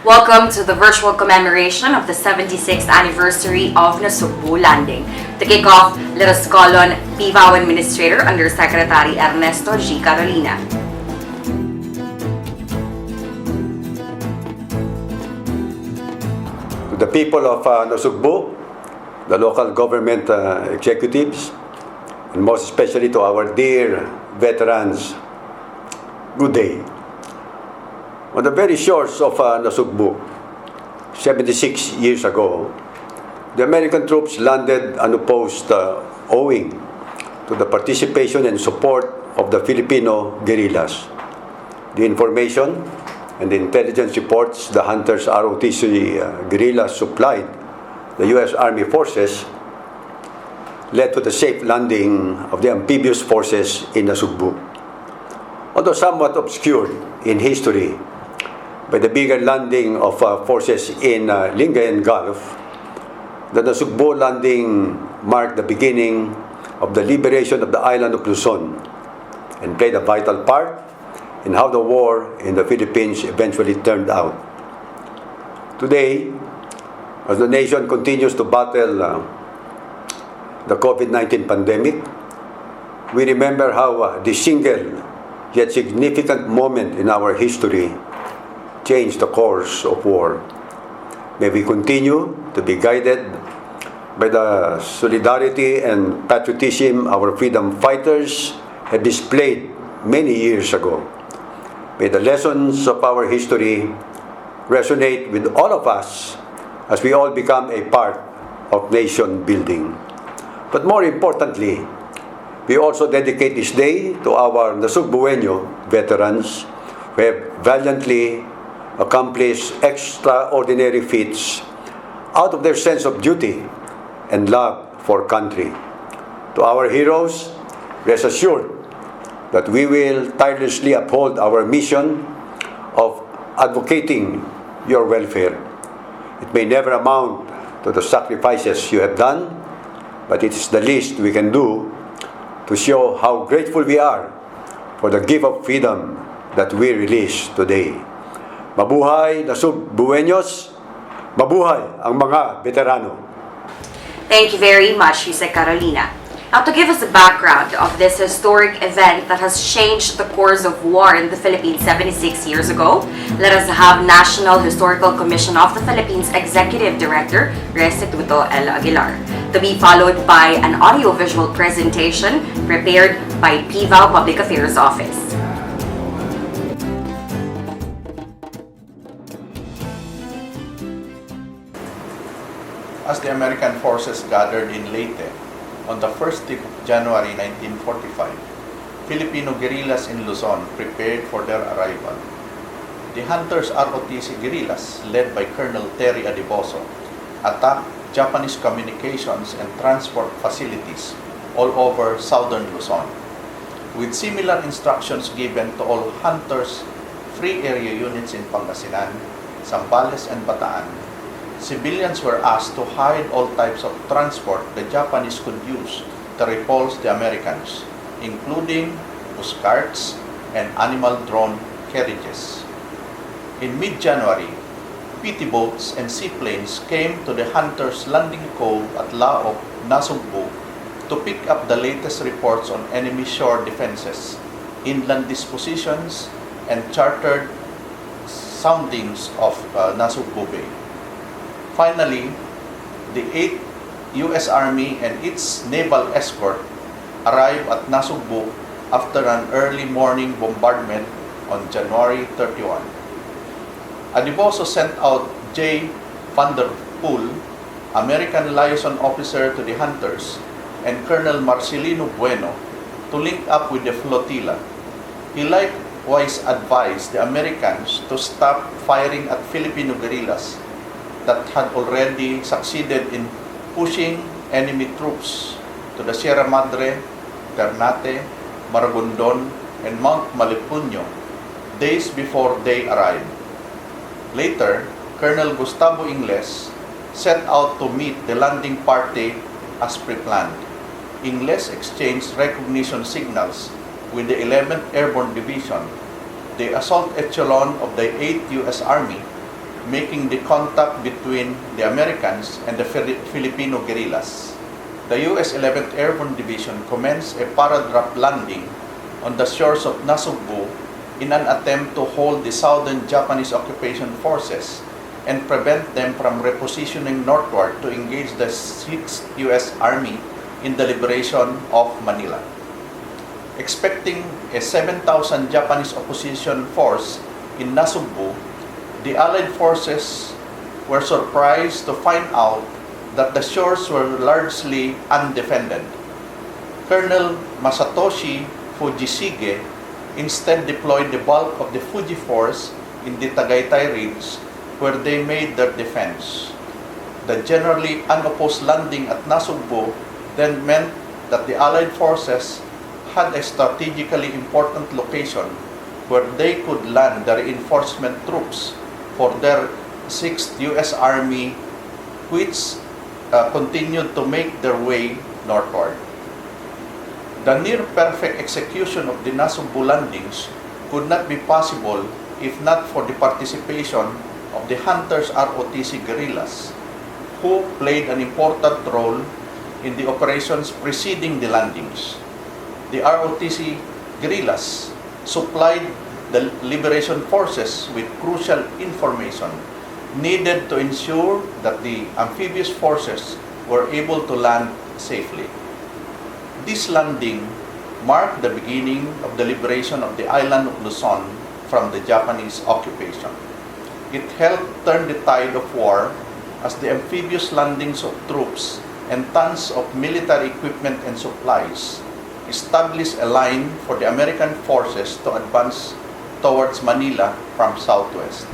Welcome to the virtual commemoration of the 76th anniversary of Nasugbu landing. To kick off, let us call on PVAO Administrator Undersecretary Ernesto G. Carolina. To the people of Nasugbu, the local government executives, and most especially to our dear veterans, good day. On the very shores of Nasugbu, 76 years ago, the American troops landed unopposed owing to the participation and support of the Filipino guerrillas. The information and the intelligence reports the Hunters ROTC guerrillas supplied the U.S. Army forces led to the safe landing of the amphibious forces in Nasugbu. Although somewhat obscured in history by the bigger landing of forces in Lingayen Gulf, the Nasugbu landing marked the beginning of the liberation of the island of Luzon and played a vital part in how the war in the Philippines eventually turned out. Today, as the nation continues to battle the COVID-19 pandemic, we remember how this single yet significant moment in our history changed the course of war. May we continue to be guided by the solidarity and patriotism our freedom fighters have displayed many years ago. May the lessons of our history resonate with all of us as we all become a part of nation building. But more importantly, we also dedicate this day to our Nasugbueño veterans who have valiantly accomplished extraordinary feats out of their sense of duty and love for country. To our heroes, rest assured that we will tirelessly uphold our mission of advocating your welfare. It may never amount to the sacrifices you have done, but it is the least we can do to show how grateful we are for the gift of freedom that we release today. Mabuhay Nasugbueños! Mabuhay ang mga veterano! Thank you very much, Yusek Carolina. Now, to give us a background of this historic event that has changed the course of war in the Philippines 76 years ago, let us have National Historical Commission of the Philippines Executive Director, Restituto L. Aguilar, to be followed by an audiovisual presentation prepared by PVAO Public Affairs Office. As the American forces gathered in Leyte on the first week of January 1945, Filipino guerrillas in Luzon prepared for their arrival. The Hunters ROTC guerrillas, led by Colonel Terry Adiboso, attacked Japanese communications and transport facilities all over southern Luzon, with similar instructions given to all Hunters free area units in Pangasinan, Zambales, and Bataan. Civilians were asked to hide all types of transport the Japanese could use to repulse the Americans, including pushcarts and animal drawn carriages. In mid-January, PT boats and seaplanes came to the Hunters Landing Cove at Laop, Nasugbu, to pick up the latest reports on enemy shore defenses, inland dispositions, and chartered soundings of Nasugbu Bay. Finally, the 8th U.S. Army and its naval escort arrived at Nasugbu after an early morning bombardment on January 31. Adiboso sent out J. Vanderpool, American liaison officer to the Hunters, and Colonel Marcelino Bueno to link up with the flotilla. He likewise advised the Americans to stop firing at Filipino guerrillas that had already succeeded in pushing enemy troops to the Sierra Madre, Ternate, Maragondon, and Mount Malipuño days before they arrived. Later, Colonel Gustavo Ingles set out to meet the landing party as pre-planned. Ingles exchanged recognition signals with the 11th Airborne Division, the assault echelon of the 8th U.S. Army, making the contact between the Americans and the Filipino guerrillas. The U.S. 11th Airborne Division commenced a paradrap landing on the shores of Nasugbu in an attempt to hold the southern Japanese occupation forces and prevent them from repositioning northward to engage the 6th U.S. Army in the liberation of Manila. Expecting a 7,000 Japanese opposition force in Nasugbu, the Allied forces were surprised to find out that the shores were largely undefended. Colonel Masatoshi Fujisige instead deployed the bulk of the Fuji force in the Tagaytay Ridge, where they made their defense. The generally unopposed landing at Nasugbu then meant that the Allied forces had a strategically important location where they could land the reinforcement troops for their 6th U.S. Army, which continued to make their way northward. The near-perfect execution of the Nasugbu landings could not be possible if not for the participation of the Hunters ROTC guerrillas, who played an important role in the operations preceding the landings. The ROTC guerrillas supplied the liberation forces with crucial information needed to ensure that the amphibious forces were able to land safely. This landing marked the beginning of the liberation of the island of Luzon from the Japanese occupation. It helped turn the tide of war as the amphibious landings of troops and tons of military equipment and supplies established a line for the American forces to advance towards Manila from southwest.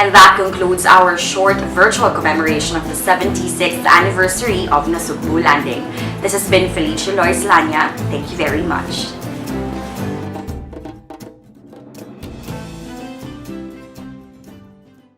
And that concludes our short virtual commemoration of the 76th anniversary of Nasugbu landing. This has been Felicia Lois Lanya. Thank you very much.